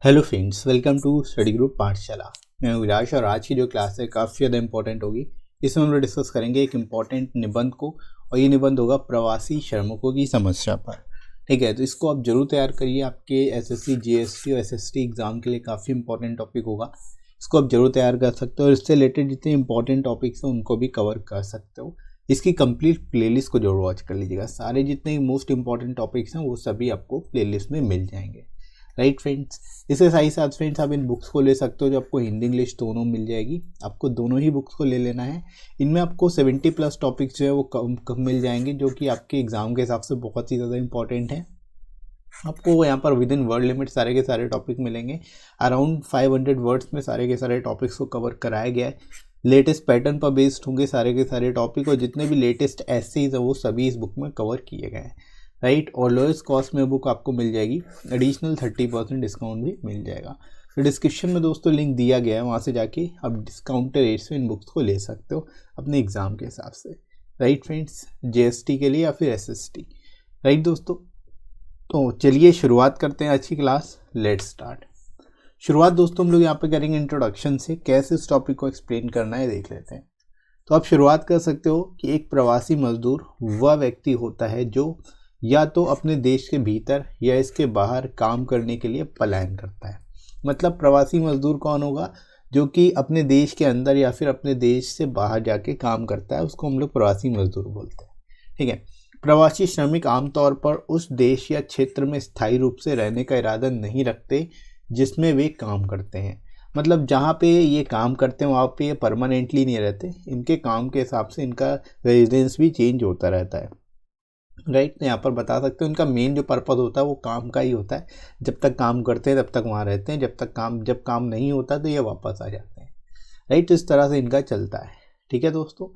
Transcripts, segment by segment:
Hello friends, welcome to study group Pathshala. मैं हूं विराज और आज की जो क्लास है काफ़ी ज़्यादा इंपॉर्टेंट होगी। इसमें हम लोग डिस्कस करेंगे एक इम्पॉर्टेंट निबंध को, और ये निबंध होगा प्रवासी श्रमिकों की समस्या पर। ठीक है, तो इसको आप जरूर तैयार करिए। आपके एसएससी, जीएसटी और एसएसटी एग्जाम के लिए काफ़ी इंपॉर्टेंट टॉपिक होगा। इसको आप जरूर तैयार कर सकते हो और इससे रिलेटेड जितने इंपॉर्टेंट टॉपिक्स हैं उनको भी कवर कर सकते हो। इसकी कंप्लीट प्लेलिस्ट को जरूर वॉच कर लीजिएगा। सारे जितने मोस्ट इंपॉर्टेंट टॉपिक्स हैं वो सभी आपको प्लेलिस्ट में मिल जाएंगे। राइट फ्रेंड्स, इसके साथ ही साथ फ्रेंड्स आप इन बुक्स को ले सकते हो जो आपको हिंदी इंग्लिश दोनों मिल जाएगी। आपको दोनों ही बुक्स को ले लेना है। इनमें आपको 70+ टॉपिक्स जो है वो कम मिल जाएंगे, जो कि आपके एग्जाम के हिसाब से बहुत ही ज़्यादा इंपॉर्टेंट है। आपको यहाँ पर विद इन वर्ड लिमिट सारे के सारे टॉपिक मिलेंगे। अराउंड 500 वर्ड्स में सारे के सारे टॉपिक्स को कवर कराया गया है। लेटेस्ट पैटर्न पर बेस्ड होंगे सारे के सारे टॉपिक, और जितने भी लेटेस्ट एसेज हैं वो सभी इस बुक में कवर किए गए हैं। राइट, और लोएस्ट कॉस्ट में बुक आपको मिल जाएगी। एडिशनल 30% डिस्काउंट भी मिल जाएगा। तो डिस्क्रिप्शन में दोस्तों लिंक दिया गया है, वहाँ से जाके आप डिस्काउंटेड रेट से इन बुक्स को ले सकते हो अपने एग्जाम के हिसाब से। राइट फ्रेंड्स, जीएसटी के लिए या फिर एसएसटी। राइट दोस्तों, तो चलिए शुरुआत करते हैं आज की क्लास। Let's start. शुरुआत दोस्तों हम लोग यहाँ पे करेंगे इंट्रोडक्शन से। कैसे इस टॉपिक को एक्सप्लेन करना है देख लेते हैं। तो आप शुरुआत कर सकते हो कि एक प्रवासी मजदूर वह व्यक्ति होता है जो या तो अपने देश के भीतर या इसके बाहर काम करने के लिए पलायन करता है। मतलब प्रवासी मजदूर कौन होगा? जो कि अपने देश के अंदर या फिर अपने देश से बाहर जाके काम करता है, उसको हम लोग प्रवासी मजदूर बोलते हैं। ठीक है, प्रवासी श्रमिक आमतौर पर उस देश या क्षेत्र में स्थायी रूप से रहने का इरादा नहीं रखते जिसमें वे काम करते हैं। मतलब जहाँ पे ये काम करते हैं वहाँ पे ये परमानेंटली नहीं रहते। इनके काम के हिसाब से इनका रेजिडेंस भी चेंज होता रहता है। राइट, यहाँ पर बता सकते हो इनका मेन जो पर्पज़ होता है वो काम का ही होता है। जब तक काम करते हैं तब तक वहाँ रहते हैं, जब काम नहीं होता तो ये वापस आ जाते हैं। राइट, इस तरह से इनका चलता है। ठीक है दोस्तों,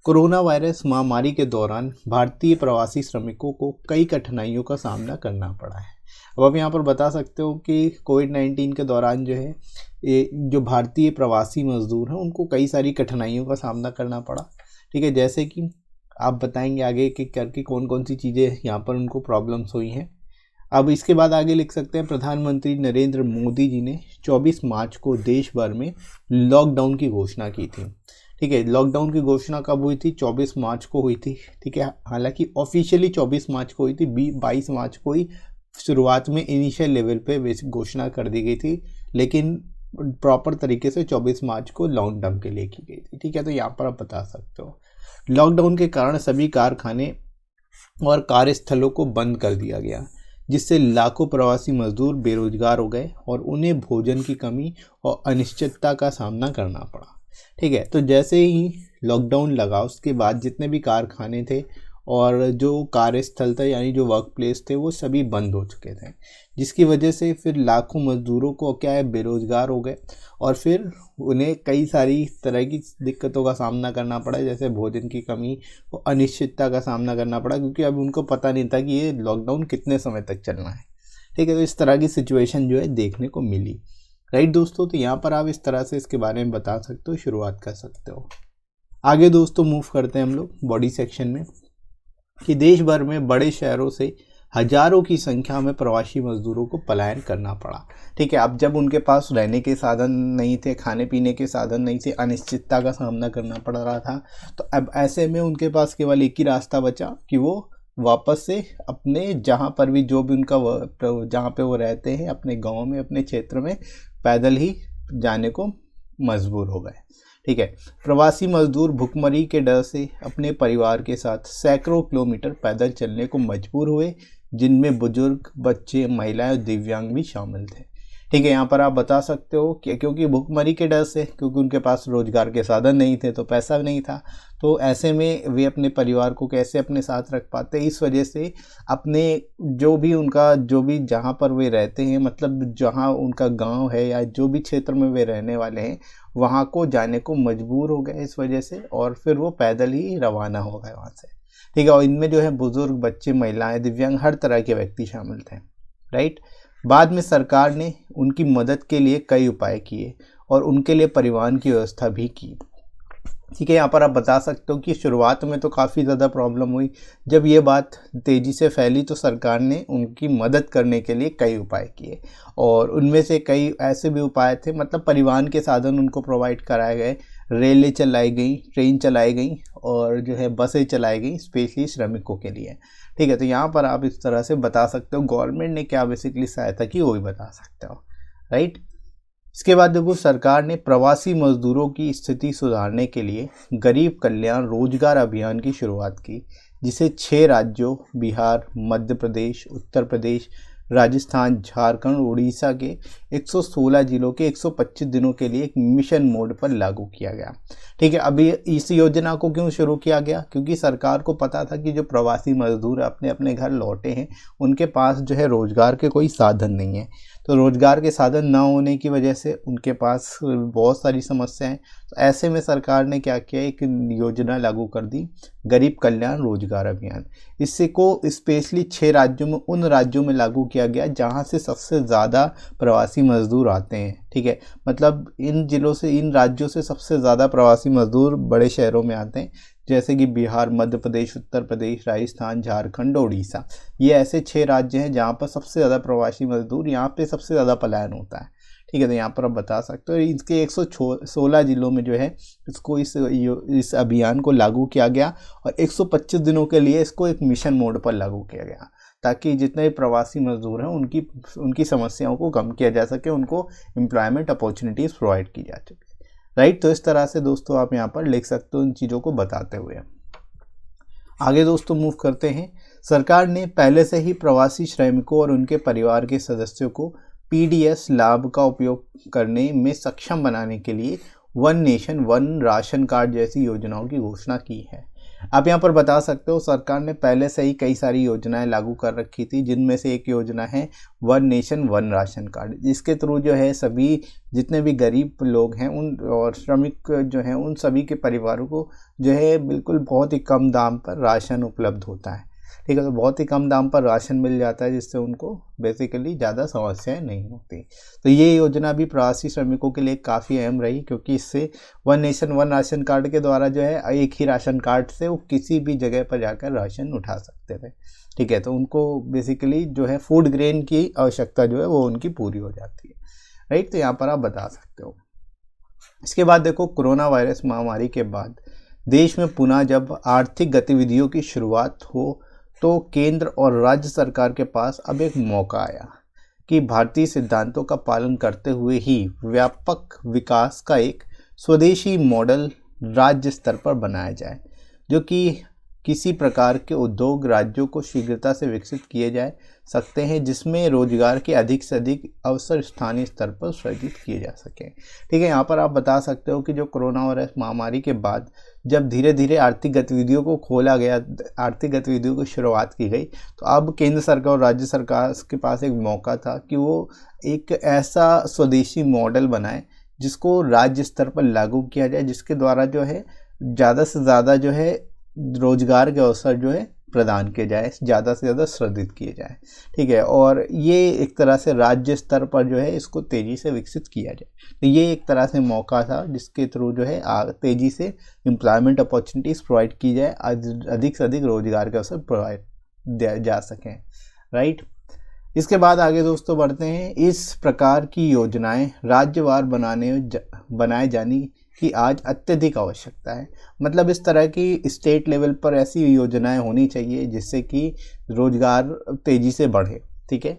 कोरोना वायरस महामारी के दौरान भारतीय प्रवासी श्रमिकों को कई कठिनाइयों का सामना करना पड़ा है। अब आप यहाँ पर बता सकते हो कि कोविड-19 के दौरान जो है ये जो भारतीय प्रवासी मजदूर हैं उनको कई सारी कठिनाइयों का सामना करना पड़ा। ठीक है, जैसे कि आप बताएंगे आगे कि करके कौन कौन सी चीज़ें यहाँ पर उनको प्रॉब्लम्स हुई हैं। अब इसके बाद आगे लिख सकते हैं, प्रधानमंत्री नरेंद्र मोदी जी ने 24 मार्च को देश भर में लॉकडाउन की घोषणा की थी। ठीक है, लॉकडाउन की घोषणा कब हुई थी? 24 मार्च को हुई थी। ठीक है, हालांकि ऑफिशियली 24 मार्च को हुई थी, 22 मार्च को ही शुरुआत में इनिशियल लेवल पे घोषणा कर दी गई थी, लेकिन प्रॉपर तरीके से 24 मार्च को लॉन्ग टर्म के लिए की गई थी। ठीक है, तो यहाँ पर आप बता सकते हो लॉकडाउन के कारण सभी कारखाने और कार्यस्थलों को बंद कर दिया गया, जिससे लाखों प्रवासी मजदूर बेरोजगार हो गए और उन्हें भोजन की कमी और अनिश्चितता का सामना करना पड़ा। ठीक है, तो जैसे ही लॉकडाउन लगा उसके बाद जितने भी कारखाने थे और जो कार्यस्थल था यानी जो वर्क प्लेस थे वो सभी बंद हो चुके थे, जिसकी वजह से फिर लाखों मजदूरों को क्या है बेरोजगार हो गए और फिर उन्हें कई सारी तरह की दिक्कतों का सामना करना पड़ा, जैसे भोजन की कमी और अनिश्चितता का सामना करना पड़ा, क्योंकि अब उनको पता नहीं था कि ये लॉकडाउन कितने समय तक चलना है। ठीक है, तो इस तरह की सिचुएशन जो है देखने को मिली। राइट दोस्तों, तो यहाँ पर आप इस तरह से इसके बारे में बता सकते हो, शुरुआत कर सकते हो। आगे दोस्तों मूव करते हैं हम लोग बॉडी सेक्शन में कि देश भर में बड़े शहरों से हजारों की संख्या में प्रवासी मजदूरों को पलायन करना पड़ा। ठीक है, अब जब उनके पास रहने के साधन नहीं थे, खाने पीने के साधन नहीं थे, अनिश्चितता का सामना करना पड़ रहा था, तो अब ऐसे में उनके पास केवल एक ही रास्ता बचा कि वो वापस से अपने जहाँ पर भी जो भी उनका जहाँ पे वो रहते हैं अपने गांव में अपने क्षेत्र में पैदल ही जाने को मजबूर हो गए। ठीक है, प्रवासी मजदूर भुखमरी के डर से अपने परिवार के साथ सैकड़ों किलोमीटर पैदल चलने को मजबूर हुए, जिनमें बुजुर्ग, बच्चे, महिलाएं और दिव्यांग भी शामिल थे। ठीक है, यहाँ पर आप बता सकते हो कि क्योंकि भुखमरी के डर से, क्योंकि उनके पास रोजगार के साधन नहीं थे तो पैसा नहीं था, तो ऐसे में वे अपने परिवार को कैसे अपने साथ रख पाते, इस वजह से अपने जो भी जहाँ पर वे रहते हैं, मतलब जहाँ उनका गांव है या जो भी क्षेत्र में वे रहने वाले हैं वहाँ को जाने को मजबूर हो गए इस वजह से, और फिर वो पैदल ही रवाना हो गए वहाँ से। ठीक है, और इनमें जो है बुजुर्ग, बच्चे, महिलाएं, दिव्यांग हर तरह के व्यक्ति शामिल थे। राइट, बाद में सरकार ने उनकी मदद के लिए कई उपाय किए और उनके लिए परिवहन की व्यवस्था भी की। ठीक है। यहाँ पर आप बता सकते हो कि शुरुआत में तो काफ़ी ज़्यादा प्रॉब्लम हुई। जब ये बात तेज़ी से फैली तो सरकार ने उनकी मदद करने के लिए कई उपाय किए, और उनमें से कई ऐसे भी उपाय थे, मतलब परिवहन के साधन उनको प्रोवाइड कराए गए, रेलें चलाई गई, ट्रेन चलाई गई, और जो है बसें चलाई गई स्पेशली श्रमिकों के लिए। ठीक है, तो यहाँ पर आप इस तरह से बता सकते हो गवर्नमेंट ने क्या बेसिकली सहायता की, वो भी बता सकते हो, राइट। इसके बाद देखो, सरकार ने प्रवासी मजदूरों की स्थिति सुधारने के लिए गरीब कल्याण रोजगार अभियान की शुरुआत की, जिसे 6 राज्यों बिहार, मध्य प्रदेश, उत्तर प्रदेश, राजस्थान, झारखंड, उड़ीसा के 116 जिलों के 125 दिनों के लिए एक मिशन मोड पर लागू किया गया। ठीक है, अभी इस योजना को क्यों शुरू किया गया? क्योंकि सरकार को पता था कि जो प्रवासी मजदूर अपने अपने घर लौटे हैं, उनके पास जो है रोजगार के कोई साधन नहीं है। तो रोजगार के साधन ना होने की वजह से उनके पास बहुत सारी समस्याएं हैं। तो ऐसे में सरकार ने क्या किया, एक योजना लागू कर दी, गरीब कल्याण रोजगार अभियान। इससे को स्पेशली 6 राज्यों में, उन राज्यों में लागू किया गया जहां से सबसे ज़्यादा प्रवासी मजदूर आते हैं। ठीक है, मतलब इन जिलों से, इन राज्यों से सबसे ज़्यादा प्रवासी मजदूर बड़े शहरों में आते हैं, जैसे कि बिहार, मध्य प्रदेश, उत्तर प्रदेश, राजस्थान, झारखंड, उड़ीसा। ये ऐसे 6 राज्य हैं जहाँ पर सबसे ज़्यादा प्रवासी मजदूर, यहाँ पे सबसे ज़्यादा पलायन होता है। ठीक है, तो यहाँ पर आप बता सकते हो इसके 116 जिलों में जो है इसको इस अभियान को लागू किया गया, और 125 दिनों के लिए इसको एक मिशन मोड पर लागू किया गया, ताकि जितने भी प्रवासी मजदूर हैं उनकी समस्याओं को कम किया जा सके, उनको एम्प्लॉयमेंट अपॉर्चुनिटीज़ प्रोवाइड की जा सके, राइट। तो इस तरह से दोस्तों आप यहाँ पर लिख सकते हो इन चीज़ों को बताते हुए। आगे दोस्तों मूव करते हैं। सरकार ने पहले से ही प्रवासी श्रमिकों और उनके परिवार के सदस्यों को पीडीएस लाभ का उपयोग करने में सक्षम बनाने के लिए one nation one ration card जैसी योजनाओं की घोषणा की है। आप यहाँ पर बता सकते हो सरकार ने पहले से ही कई सारी योजनाएं लागू कर रखी थी, जिनमें से एक योजना है one nation one ration card, जिसके थ्रू जो है सभी जितने भी गरीब लोग हैं उन और श्रमिक जो हैं उन सभी के परिवारों को जो है बिल्कुल बहुत ही कम दाम पर राशन उपलब्ध होता है। ठीक है, तो बहुत ही कम दाम पर राशन मिल जाता है, जिससे उनको बेसिकली ज़्यादा समस्याएं नहीं होती। तो ये योजना भी प्रवासी श्रमिकों के लिए काफ़ी अहम रही, क्योंकि इससे one nation one ration card के द्वारा जो है एक ही राशन कार्ड से वो किसी भी जगह पर जाकर राशन उठा सकते थे। ठीक है, तो उनको बेसिकली जो है फूड ग्रेन की आवश्यकता जो है वो उनकी पूरी हो जाती है, राइट। तो यहाँ पर आप बता सकते हो। इसके बाद देखो, कोरोना वायरस महामारी के बाद देश में पुनः जब आर्थिक गतिविधियों की शुरुआत हो, तो केंद्र और राज्य सरकार के पास अब एक मौका आया कि भारतीय सिद्धांतों का पालन करते हुए ही व्यापक विकास का एक स्वदेशी मॉडल राज्य स्तर पर बनाया जाए, जो कि किसी प्रकार के उद्योग राज्यों को शीघ्रता से विकसित किए जा सकते हैं, जिसमें रोजगार के अधिक से अधिक अवसर स्थानीय स्तर पर सृजित किए जा सकें। ठीक है, यहाँ पर आप बता सकते हो कि जो कोरोना वायरस महामारी के बाद जब धीरे धीरे आर्थिक गतिविधियों को खोला गया, आर्थिक गतिविधियों की शुरुआत की गई, तो अब केंद्र सरकार और राज्य सरकार के पास एक मौका था कि वो एक ऐसा स्वदेशी मॉडल बनाए जिसको राज्य स्तर पर लागू किया जाए, जिसके द्वारा जो है ज़्यादा से ज़्यादा जो है रोजगार के अवसर जो है प्रदान किए जाए, ज़्यादा से ज़्यादा सृजित किए जाए। ठीक है, और ये एक तरह से राज्य स्तर पर जो है इसको तेज़ी से विकसित किया जाए। तो ये एक तरह से मौका था जिसके थ्रू जो है तेज़ी से एम्प्लॉयमेंट अपॉर्चुनिटीज़ प्रोवाइड की जाए, अधिक से अधिक रोजगार के अवसर प्रोवाइड दिया जा सकें, राइट। इसके बाद आगे दोस्तों बढ़ते हैं। इस प्रकार की योजनाएं राज्यवार बनाए जाने की आज अत्यधिक आवश्यकता है। मतलब इस तरह की स्टेट लेवल पर ऐसी योजनाएं होनी चाहिए जिससे कि रोजगार तेजी से बढ़े। ठीक है,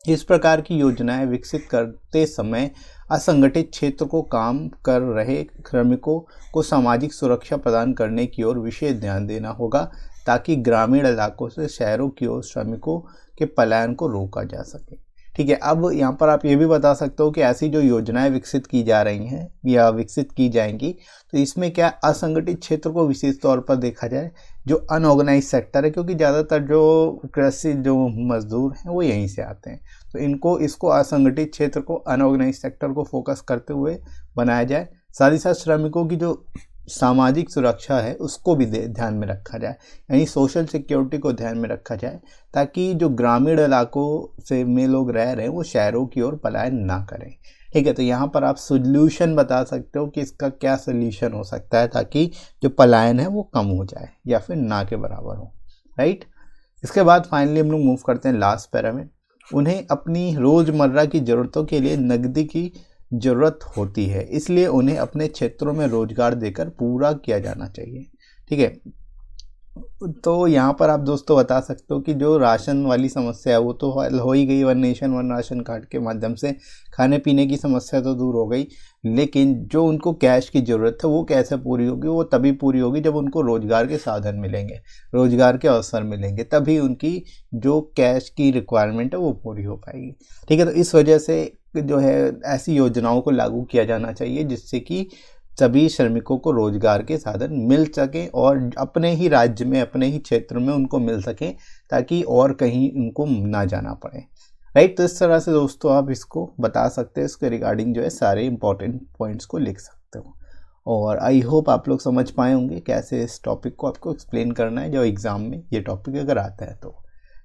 इस प्रकार की योजनाएं विकसित करते समय असंगठित क्षेत्र को काम कर रहे श्रमिकों को सामाजिक सुरक्षा प्रदान करने की ओर विशेष ध्यान देना होगा, ताकि ग्रामीण इलाकों से शहरों की ओर श्रमिकों के पलायन को रोका जा सके। ठीक है, अब यहाँ पर आप ये भी बता सकते हो कि ऐसी जो योजनाएं विकसित की जा रही हैं या विकसित की जाएंगी, तो इसमें क्या असंगठित क्षेत्र को विशेष तौर पर देखा जाए, जो अनऑर्गेनाइज सेक्टर है, क्योंकि ज़्यादातर जो कृषि जो मजदूर हैं वो यहीं से आते हैं, तो इसको असंगठित क्षेत्र को, अनऑर्गेनाइज सेक्टर को फोकस करते हुए बनाया जाए। साथ ही साथ श्रमिकों की जो सामाजिक सुरक्षा है उसको भी ध्यान में रखा जाए, यानी सोशल सिक्योरिटी को ध्यान में रखा जाए, ताकि जो ग्रामीण इलाकों से में लोग रह रहे हैं वो शहरों की ओर पलायन ना करें। ठीक है। तो यहाँ पर आप सोल्यूशन बता सकते हो कि इसका क्या सोल्यूशन हो सकता है ताकि जो पलायन है वो कम हो जाए या फिर ना के बराबर हो, राइट। इसके बाद फाइनली हम लोग मूव करते हैं लास्ट पैरा में। उन्हें अपनी रोज़मर्रा की ज़रूरतों के लिए नकदी की ज़रूरत होती है, इसलिए उन्हें अपने क्षेत्रों में रोजगार देकर पूरा किया जाना चाहिए। ठीक है। तो यहाँ पर आप दोस्तों बता सकते हो कि जो राशन वाली समस्या है वो तो हल हो ही गई, one nation one ration card के माध्यम से खाने पीने की समस्या तो दूर हो गई, लेकिन जो उनको कैश की ज़रूरत है वो कैसे पूरी होगी? वो तभी पूरी होगी जब उनको रोज़गार के साधन मिलेंगे, रोज़गार के अवसर मिलेंगे, तभी उनकी जो कैश की रिक्वायरमेंट है वो पूरी हो पाएगी। ठीक है। तो इस वजह से जो है ऐसी योजनाओं को लागू किया जाना चाहिए जिससे कि सभी श्रमिकों को रोजगार के साधन मिल सकें और अपने ही राज्य में, अपने ही क्षेत्र में उनको मिल सकें, ताकि और कहीं उनको ना जाना पड़े, राइट। तो इस तरह से दोस्तों आप इसको बता सकते हैं, इसके रिगार्डिंग जो है सारे इंपॉर्टेंट पॉइंट्स को लिख सकते हो। और आई होप आप लोग समझ पाए होंगे कैसे इस टॉपिक को आपको एक्सप्लेन करना है जो एग्ज़ाम में ये टॉपिक अगर आता है तो,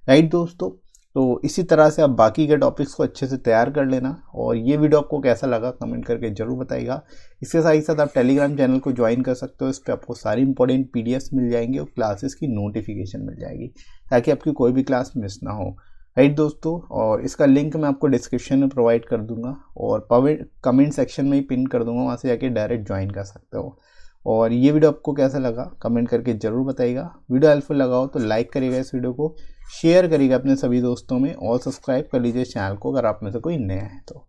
राइट दोस्तों। तो इसी तरह से आप बाकी के टॉपिक्स को अच्छे से तैयार कर लेना। और ये वीडियो आपको कैसा लगा कमेंट करके ज़रूर बताइएगा। इसके साथ ही साथ आप टेलीग्राम चैनल को ज्वाइन कर सकते हो, इस पर आपको सारी इंपॉर्टेंट पीडीएफ्स मिल जाएंगी और क्लासेस की नोटिफिकेशन मिल जाएगी, ताकि आपकी कोई भी क्लास मिस ना हो, राइट दोस्तों। और इसका लिंक मैं आपको डिस्क्रिप्शन में प्रोवाइड कर दूंगा और कमेंट सेक्शन में ही पिन कर दूंगा, वहाँ से जाके डायरेक्ट ज्वाइन कर सकते हो। और ये वीडियो आपको कैसा लगा कमेंट करके ज़रूर बताइएगा। वीडियो हेल्पफुल लगा हो तो लाइक करिएगा, इस वीडियो को शेयर करिएगा अपने सभी दोस्तों में, और सब्सक्राइब कर लीजिए चैनल को अगर आप में से कोई नया है तो,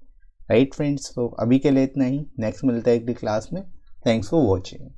राइट फ्रेंड्स। तो अभी के लिए इतना ही, नेक्स्ट मिलता है एक क्लास में। Thanks for watching.